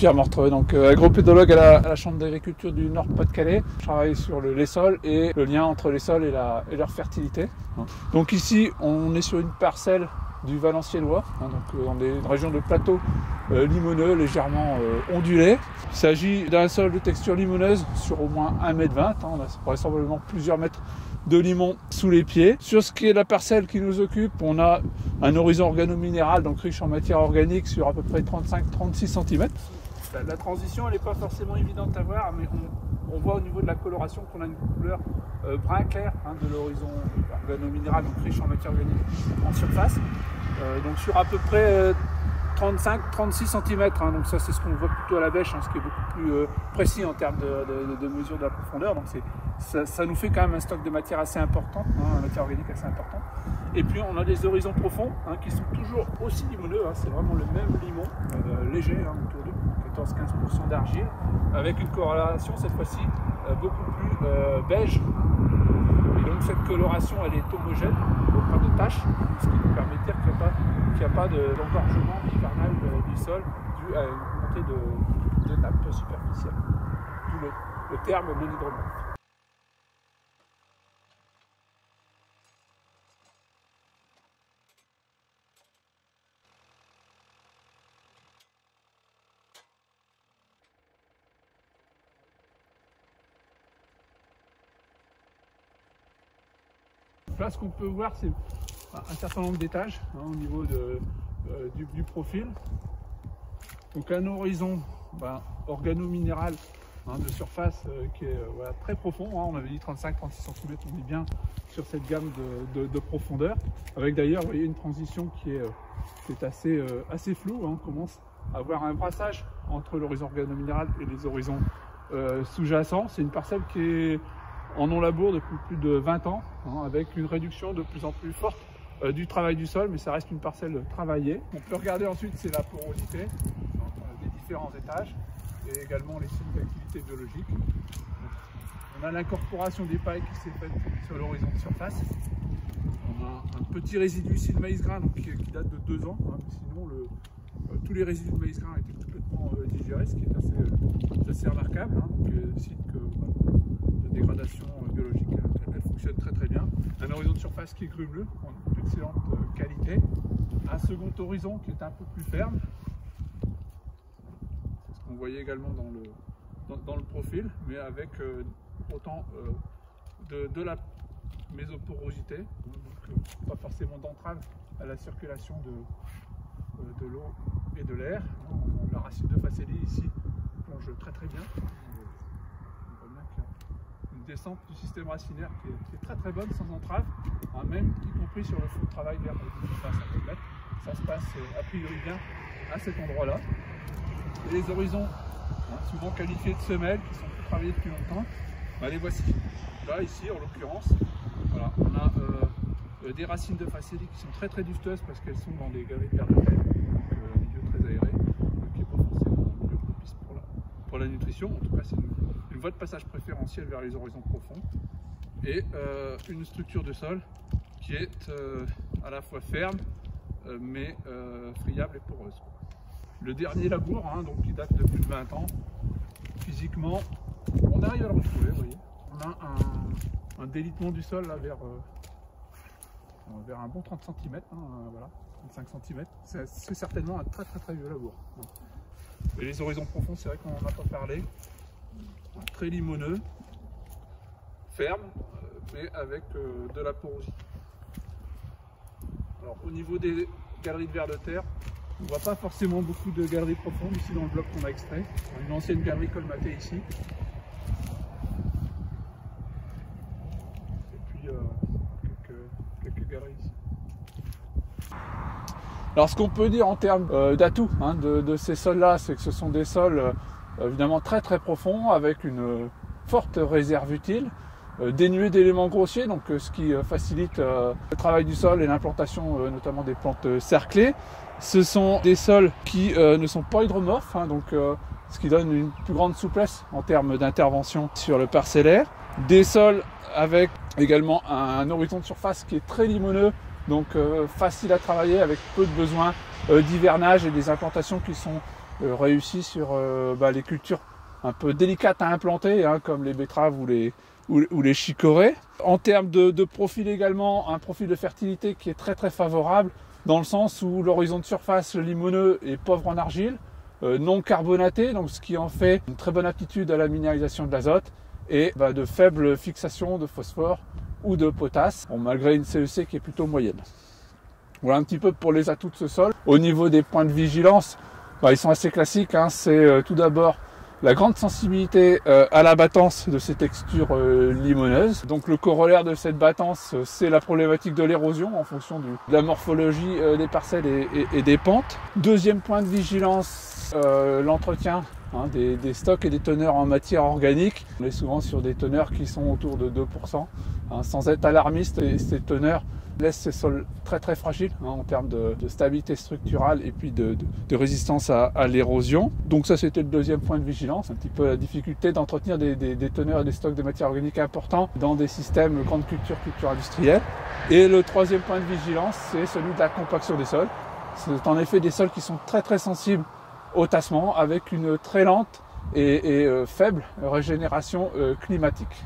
Pierre Mortreux, donc agropédologue à la Chambre d'agriculture du Nord-Pas-de-Calais. Je travaille sur les sols et le lien entre les sols et leur fertilité. Donc ici, on est sur une parcelle du Valenciennois, donc dans des régions de plateaux limoneux, légèrement ondulés. Il s'agit d'un sol de texture limoneuse sur au moins 1,20 m. On a vraisemblablement plusieurs mètres de limon sous les pieds. Sur ce qui est la parcelle qui nous occupe, on a un horizon organominéral, donc riche en matière organique, sur à peu près 35-36 cm. La transition, elle n'est pas forcément évidente à voir, mais on voit au niveau de la coloration qu'on a une couleur brun clair de l'horizon organominéral, donc riche en matière organique en surface. Donc sur à peu près 35-36 cm, donc ça c'est ce qu'on voit plutôt à la bêche, ce qui est beaucoup plus précis en termes de mesure de la profondeur. Donc ça nous fait quand même un stock de matière assez important, matière organique assez important. Et puis on a des horizons profonds qui sont toujours aussi limoneux, c'est vraiment le même limon léger, autour de 14-15% d'argile, avec une coloration cette fois-ci beaucoup plus beige. Et donc cette coloration elle est homogène, donc pas de taches, ce qui nous permet de dire qu'il n'y a pas d'engorgement hivernal du sol dû à une montée de nappe superficielle. D'où le terme non-hydromorphe. Là, ce qu'on peut voir, c'est un certain nombre d'étages au niveau du profil. Donc un horizon organominéral de surface qui est très profond. On avait dit 35-36 cm, on est bien sur cette gamme de profondeur. Avec d'ailleurs, vous voyez, une transition qui est assez floue. On commence à avoir un brassage entre l'horizon organominéral et les horizons sous-jacents. C'est une parcelle qui est en non-labour depuis plus de 20 ans, avec une réduction de plus en plus forte du travail du sol, mais ça reste une parcelle travaillée. On peut regarder ensuite, c'est la porosité des différents étages et également les signes d'activité biologique. On a l'incorporation des pailles qui s'est faite sur l'horizon de surface. On a un petit résidu ici de maïs grain qui date de 2 ans, sinon tous les résidus de maïs grain étaient complètement digérés, ce qui est assez remarquable. Site de dégradation biologique, elle fonctionne très bien. Un horizon de surface qui est grumeleux, d'excellente qualité. Un second horizon qui est un peu plus ferme. C'est ce qu'on voyait également dans le profil, mais avec autant de la mésoporosité, donc pas forcément d'entrave à la circulation de l'eau et de l'air. La racine de Faceli ici plonge très bien. On voit bien qu'il y a une descente du système racinaire qui est très bonne, sans entrave, même y compris sur le fond de travail vers 20 cm. Ça se passe a priori bien à cet endroit-là. Et les horizons, souvent qualifiés de semelles, qui sont plus travaillés depuis longtemps, les voici. Là, ici, en l'occurrence, on a des racines de Faceli qui sont très dufteuses parce qu'elles sont dans des galeries de terre de terre, donc un milieu très aéré, qui n'est pas forcément un milieu propice pour la nutrition. En tout cas, c'est une voie de passage préférentielle vers les horizons profonds et une structure de sol qui est à la fois ferme mais friable et poreuse. Le dernier labour, donc qui date de plus de 20 ans, physiquement, on arrive à le retrouver, vous voyez. On a un délitement du sol là, vers un bon 30 cm, 35 cm. C'est certainement un très vieux labour. Et les horizons profonds, c'est vrai qu'on n'en a pas parlé. Très limoneux, ferme, mais avec de la porosité. Alors au niveau des galeries de vers de terre, on ne voit pas forcément beaucoup de galeries profondes ici dans le bloc qu'on a extrait. Une ancienne galerie colmatée ici. Et puis quelques galeries ici. Alors ce qu'on peut dire en termes d'atouts de ces sols-là, c'est que ce sont des sols évidemment très profonds, avec une forte réserve utile, dénués d'éléments grossiers, donc ce qui facilite le travail du sol et l'implantation notamment des plantes cerclées. Ce sont des sols qui ne sont pas hydromorphes, ce qui donne une plus grande souplesse en termes d'intervention sur le parcellaire. Des sols avec également un horizon de surface qui est très limoneux, donc facile à travailler avec peu de besoin d'hivernage et des implantations qui sont réussi sur les cultures un peu délicates à implanter, hein, comme les betteraves ou les chicorées. En termes de profil également, un profil de fertilité qui est très très favorable, dans le sens où l'horizon de surface limoneux est pauvre en argile, non carbonaté, donc ce qui en fait une très bonne aptitude à la minéralisation de l'azote, et de faible fixation de phosphore ou de potasse, malgré une CEC qui est plutôt moyenne. Voilà un petit peu pour les atouts de ce sol. Au niveau des points de vigilance, ils sont assez classiques, hein. C'est tout d'abord la grande sensibilité à la battance de ces textures limoneuses. Donc le corollaire de cette battance, c'est la problématique de l'érosion en fonction de la morphologie des parcelles et des pentes. Deuxième point de vigilance, l'entretien des stocks et des teneurs en matière organique. On est souvent sur des teneurs qui sont autour de 2%. Sans être alarmiste, ces teneurs laissent ces sols très très fragiles en termes de stabilité structurale et puis de résistance à l'érosion. Donc ça, c'était le deuxième point de vigilance, un petit peu la difficulté d'entretenir des teneurs et des stocks de matière organique importants dans des systèmes grande culture industrielle. Et le troisième point de vigilance, c'est celui de la compaction des sols. C'est en effet des sols qui sont très très sensibles au tassement, avec une très lente et faible régénération climatique.